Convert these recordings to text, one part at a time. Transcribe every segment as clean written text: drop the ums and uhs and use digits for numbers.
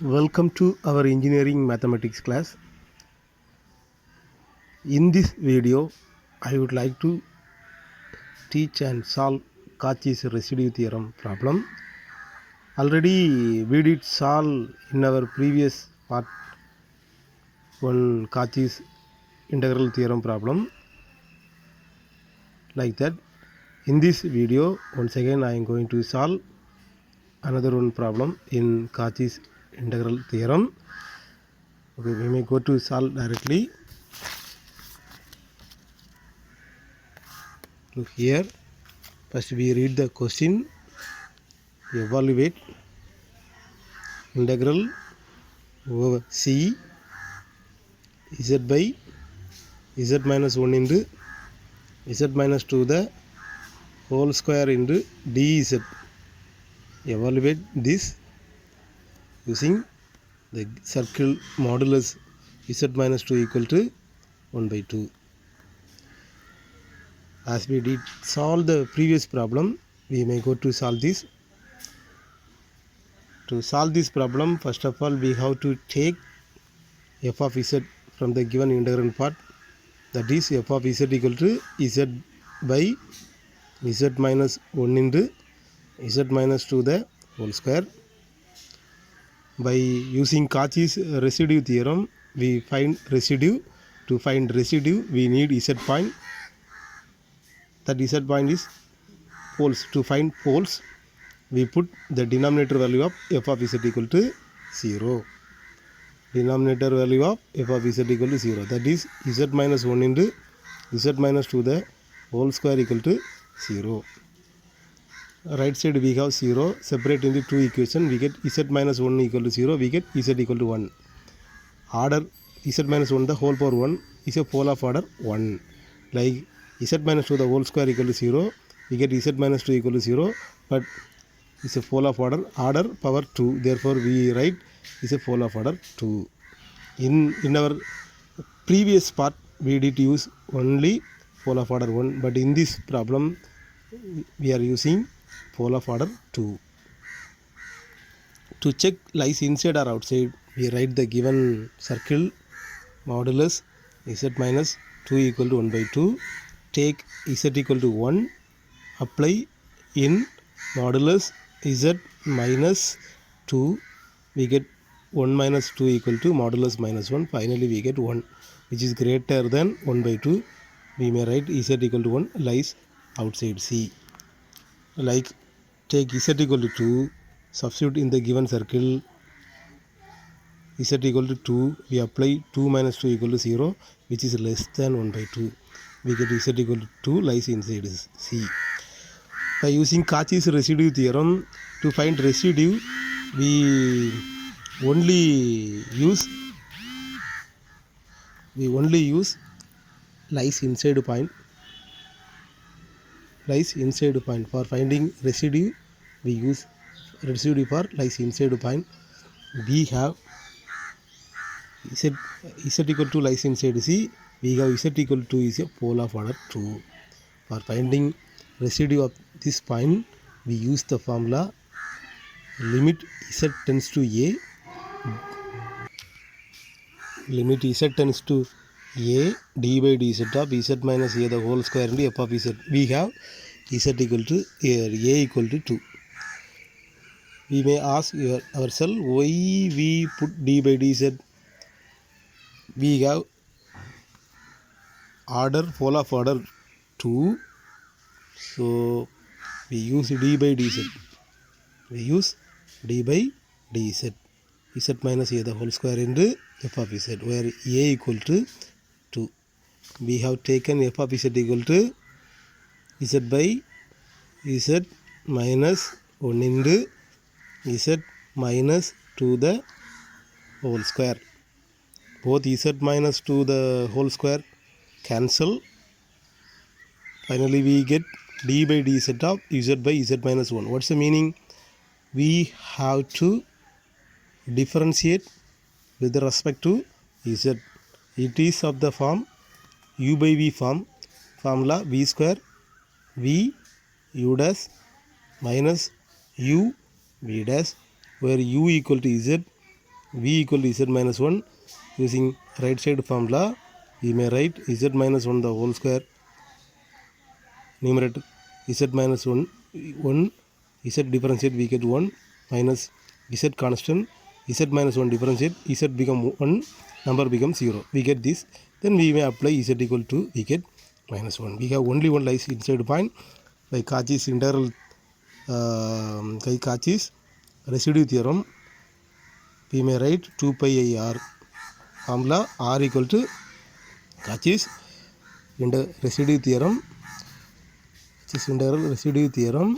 Welcome to our engineering mathematics class. In this video, I would like to teach and solve Cauchy's residue theorem problem. Already we did solve in our previous part one Cauchy's integral theorem problem. Like that, in this video, once again I am going to solve another one problem in Cauchy's integral theorem. Okay, we may go to solve directly. Look here. First we read the question. Evaluate integral over c z by z minus 1 into z minus 2 the whole square into dz. Evaluate this using the circle modulus z minus 2 equal to 1 by 2. As we did solve the previous problem, we may go to solve this. To solve this problem, first of all we have to take f of z from the given integral part, that is f of z equal to z by z minus 1 into z minus 2 the whole square. By using Cauchy's residue theorem, we find residue. To find residue, we need z point. That z point is poles. To find poles, we put the denominator value of f of z equal to 0. Denominator value of f of z equal to 0. That is z minus 1 into z minus 2 the whole square equal to 0. Right side we have 0. Separate into two equations. We get z minus 1 equal to 0. We get z equal to 1. Order z minus 1 the whole power 1 is a pole of order 1. Like z minus 2 the whole square equal to 0. We get z minus 2 equal to 0. But it's a pole of order power 2. Therefore we write is a pole of order 2. In our previous part we did use only pole of order 1, but in this problem we are using pole of order 2. To check lies inside or outside, we write the given circle modulus z minus 2 equal to 1 by 2. Take z equal to 1. Apply in modulus z minus 2. We get 1 minus 2 equal to modulus minus 1. Finally we get 1, which is greater than 1 by 2. We may write z equal to 1 lies outside C. Like take z equal to 2, substitute in the given circle z equal to 2. We apply 2 minus 2 equal to 0, which is less than 1 by 2. We get z equal to 2 lies inside C. By using Cauchy's residue theorem, to find residue, we only use lies inside point. Lies inside point. For finding residue, we use residue for lies inside point. We have z equal to lies inside C. We have z equal to is a pole of order 2. For finding residue of this point, we use the formula limit z tends to a. Limit z tends to a d by dz of z minus a the whole square into f of z. We have z equal to a equal to 2. We may ask ourselves why we put d by dz. We have pole of order 2. So we use d by dz. We use d by dz. Z minus a the whole square into f of z, where a equal to 2. We have taken f of z equal to z by z minus 1 into z minus 2 the whole square. Both z minus 2 the whole square cancel. Finally we get d by dz of z by z minus 1. What's the meaning? We have to differentiate with respect to z. It is of the form u by v form. Formula v square v u dash minus u v dash, where u equal to z, v equal to z minus 1 using right side formula we may write z minus 1 the whole square numerator z minus 1 z differentiate we get 1 minus z constant z minus 1 differentiate z become 1 number becomes 0 we get this then we may apply z equal to we get minus 1 we have only one lies inside point by Cauchy's integral Cauchy's residue theorem we may write 2 pi I r formula r equal to Cauchy's residue theorem which is integral residue theorem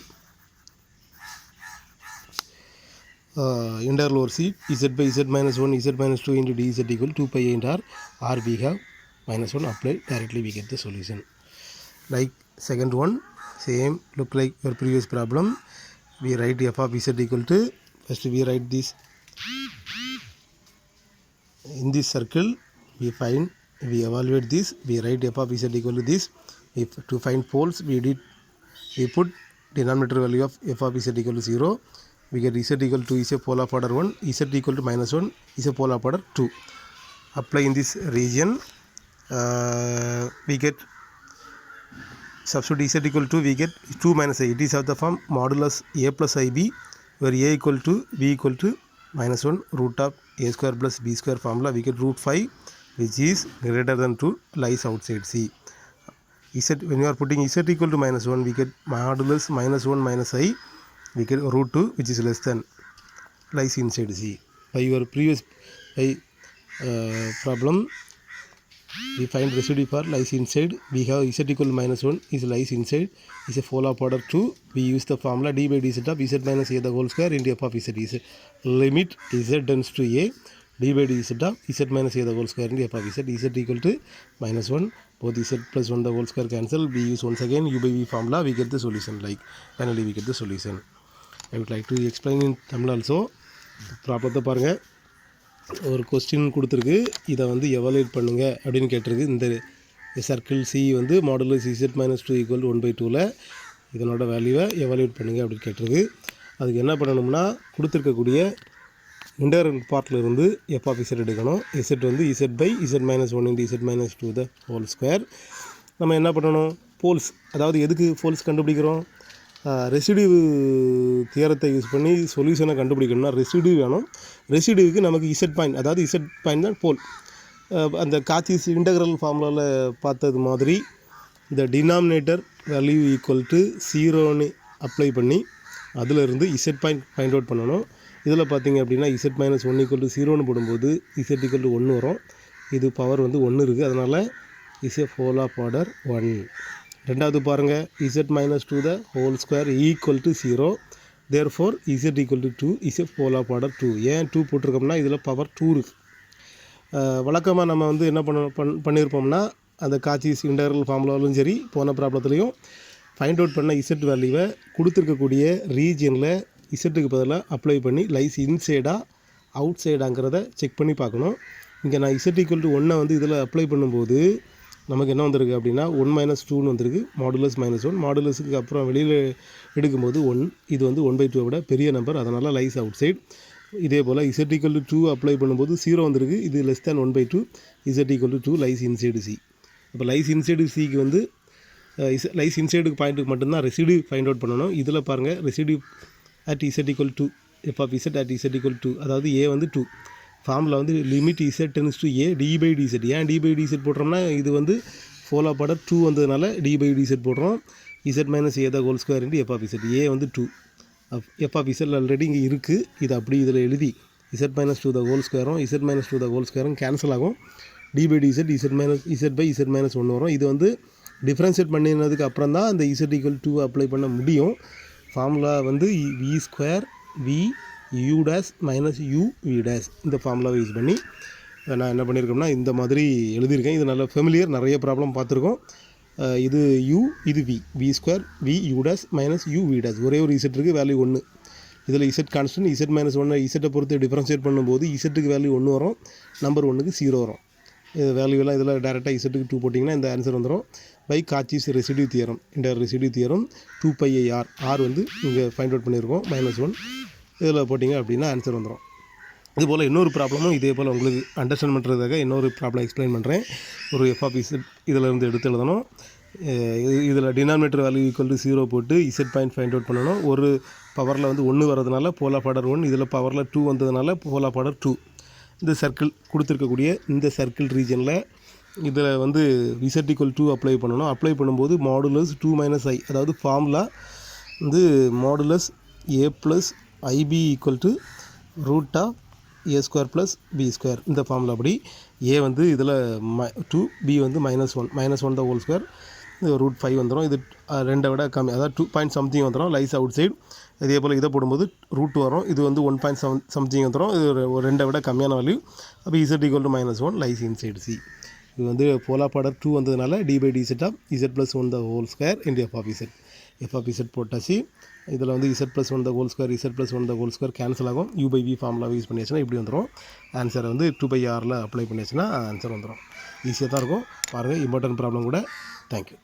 integral over c z by z minus 1 z minus 2 into dz equal to 2 pi into r we have minus 1 applied directly we get the solution. Like second one same look like your previous problem we write f of z equal to first we write this in this circle we evaluate this we write f of z equal to this if to find poles we put denominator value of f of z equal to 0 we get z equal to is a pole of order 1 z equal to minus 1 is a pole of order 2 apply in this region we get substitute z equal to we get 2 minus a it is of the form modulus a plus ib where a equal to b equal to minus 1 root of a square plus b square formula we get root 5 which is greater than 2 lies outside c z when you are putting z equal to minus 1 we get modulus minus 1 minus I we get root 2 which is less than lies inside c by your previous problem we find residue for lies inside we have z equal to minus 1 is lies inside is a pole of order 2 we use the formula d by dz of z minus a the whole square into f of z is limit z tends to a d by dz of z minus a the whole square into f of z equal to minus 1 both z plus 1 the whole square cancel we use once again u by v formula we get the solution like finally we get the solution. I would like to explain in Tamil also ப்ராப்ளத்தை பாருங்கள் ஒரு question கொடுத்துருக்கு இதை வந்து evaluate பண்ணுங்கள் அப்படின்னு கேட்டிருக்கு இந்த சர்க்கிள் சி வந்து மாடுலஸ் z மைனஸ் 2 ஈக்குவல் 1/2ல் இதனோட வேல்யூவை எவாலுவேட் பண்ணுங்கள் அப்படின்னு கேட்டிருக்கு அதுக்கு என்ன பண்ணணும்னா கொடுத்துருக்கக்கூடிய இன்டர்வல் பார்ட்டில் இருந்து f of z எடுக்கணும் z வந்து z by z minus 1 into z minus 2 the whole square நம்ம என்ன பண்ணணும் போல்ஸ் அதாவது எதுக்கு போல்ஸ் கண்டுபிடிக்கிறோம் ரெசிடியூ தியரத்தை யூஸ் பண்ணி சொல்யூஷனை கண்டுபிடிக்கணும்னா ரெசிடியூ வேணும் ரெசிடியூவுக்கு நமக்கு இசட் பாயிண்ட் அதாவது இசட் பாயிண்ட் தான் போல் அந்த காச்சிஸ் இன்டெக்ரல் ஃபார்முலாவில் பார்த்தது மாதிரி இந்த டினாமினேட்டர் வேல்யூ ஈக்குவல் டு 0ன்னு அப்ளை பண்ணி அதிலிருந்து இசட் பாயிண்ட் ஃபைண்ட் அவுட் பண்ணணும் இதில் பார்த்தீங்க அப்படின்னா இசட் மைனஸ் 1 ஈக்குவல் டு 0ன்னு போடும்போது இசட் ஈக்குவல் டு 1 வரும் இது பவர் வந்து 1 இருக்குது அதனால் is a pole of order 1 ரெண்டாவது பாருங்கள் z minus 2 the whole square equal to 0 therefore z equal to 2 is a pole of order 2 ஏன் 2 போட்டிருக்கோம்னா இதில் பவர் 2 இருக்குது வழக்கமாக நம்ம வந்து என்ன பண்ணியிருப்போம்னா அந்த காச்சிஸ் இன்டெக்ரல் ஃபார்முலாவிலும் சரி போன ப்ராப்ளத்துலேயும் ஃபைண்ட் அவுட் பண்ண z வேல்யூவை கொடுத்துருக்கக்கூடிய ரீஜியனில் z பதிலாக அப்ளை பண்ணி லைஸ் இன்சைடாக அவுட் சைடாங்கிறத செக் பண்ணி பார்க்கணும் இங்கே நான் z equal to 1 வந்து இதில் அப்ளை பண்ணும்போது நமக்கு என்ன வந்திருக்கு அப்படின்னா 1 minus 2ன்னு வந்திருக்கு மாடுலஸ் மைனஸ் 1 மாடுலஸுக்கு அப்புறம் வெளியில் எடுக்கும்போது 1 இது வந்து 1/2 விட பெரிய நம்பர் அதனால் லைஸ் அவுட் சைட் இதே போல் z equal to 2 அப்ளை பண்ணும்போது 0 வந்திருக்கு இது less than 1/2 z equal to 2 lies inside C இப்போ லைஸ் இன்சைடு சிக்கு வந்து லைஸ் இன்சைடுக்கு பாயிண்ட்டுக்கு மட்டும்தான் ரெசிடியூ ஃபைண்ட் அவுட் பண்ணணும் இதில் பாருங்கள் residue at z equal to f of z at z equal to அதாவது a வந்து 2 ஃபார்முலா வந்து limit z tends to a d by dz ஏன் d by dz போடுறோம்னா இது வந்து ஃபோல் ஆஃப் ஆர்டர் 2 வந்ததுனால d by dz போடுறோம் z minus a the whole square into f of z a வந்து 2 f of z already இங்கே இருக்குது இது அப்படி இதில் எழுதி z மைனஸ் 2 the whole squareம் z மைனஸ் 2 the whole squareம் கேன்சல் ஆகும் d by dz z by z மைனஸ் 1 வரும் இது வந்து டிஃப்ரென்ஷியேட் பண்ணினதுக்கு அப்புறம் தான் அந்த z equal to அப்ளை பண்ண முடியும் ஃபார்முலா வந்து v square v u dash minus u v dash இந்த ஃபார்முலாவை யூஸ் பண்ணி நான் என்ன பண்ணியிருக்கோம்னா இந்த மாதிரி எழுதியிருக்கேன் இது நல்ல ஃபெமிலியர் நிறைய ப்ராப்ளம் பார்த்துருக்கோம் இது u இது v square v u dash minus u v dash ஒரே ஒரு z இருக்குது வேல்யூ 1 இதில் z கான்ஸ்டன்ட் z மைனஸ் 1 z பொறுத்து டிஃப்ரென்ஷியேட் பண்ணும்போது z வேல்யூ 1 வரும் நம்பர் 1க்கு 0 வரும் இது வேல்யூலாம் இதில் டேரெக்டாக z 2 போட்டிங்கன்னா இந்த ஆன்சர் வந்துடும் பை காச்சிஸ் ரெசிடியூ தியரம் இந்த ரெசிடியூ தியரம் 2 pi r வந்து இங்கே ஃபைண்ட் அவுட் பண்ணியிருக்கோம் -1 இதில் போட்டிங்க அப்படின்னா ஆன்சர் வந்துடும் இதுபோல் இன்னொரு ப்ராப்ளமும் இதே போல் உங்களுக்கு அண்டர்ஸ்டாண்ட் பண்ணுறதுக்காக இன்னொரு ப்ராப்ளம் எக்ஸ்பிளைன் பண்ணுறேன். ஒரு எஃப் ஆஃப் இசட் இதிலேருந்து எடுத்து எழுதணும். இதில் டினாமினேட்டர் வேல்யூ ஈக்குவல் டு 0 போட்டு இசட் பாயிண்ட் ஃபைண்ட் அவுட் பண்ணணும். ஒரு பவரில் வந்து 1 வரதுனால போல் ஆஃப் ஆர்டர் 1, இதில் பவரில் 2 வந்ததுனால போல் ஆஃப் ஆர்டர் 2. இந்த சர்க்கிள் கொடுத்துருக்கக்கூடிய இந்த சர்க்கிள் ரீஜனில் இதில் வந்து இசட் ஈக்குவல் 2 அப்ளை பண்ணணும். அப்ளை பண்ணும்போது மாடுலஸ் 2 - i, அதாவது ஃபார்முலா வந்து modulus a + ib equal to root of a² + b². இந்த ஃபார்முலா அப்படி a வந்து இதில் 2, b வந்து -1 த ஹோல் ஸ்கொயர், இது ரூட் 5 வந்துடும். இது 2 விட கம்மி, அதாவது 2 பாயிண்ட் சம்திங் வந்துடும் லைஸ் அவுட் சைடு. இதே போல் இதை போடும்போது ரூட் வரும், இது வந்து 1 சம்திங் வந்துடும், இது 2 விட கம்மியான வேல்யூ. அப்போ z equal to -1 lies inside C. இது வந்து போல் ஆஃப் ஆர்டர் 2 வந்ததுனால d/dz of z + 1 the whole square into F of Z போட்டாச்சு. இதில் வந்து z + 1 the whole square, z + 1 the whole square cancel ஆகும். u/v ஃபார்முலாவை யூஸ் பண்ணியாச்சுன்னா இப்படி வந்துடும். ஆன்சரை வந்து 2/r அப்ளை பண்ணியாச்சுன்னா ஆன்சர் வந்துடும். ஈஸியாக தான் இருக்கும் பாருங்கள். இம்பார்ட்டன்ட் ப்ராப்ளம் கூட. தேங்க்யூ.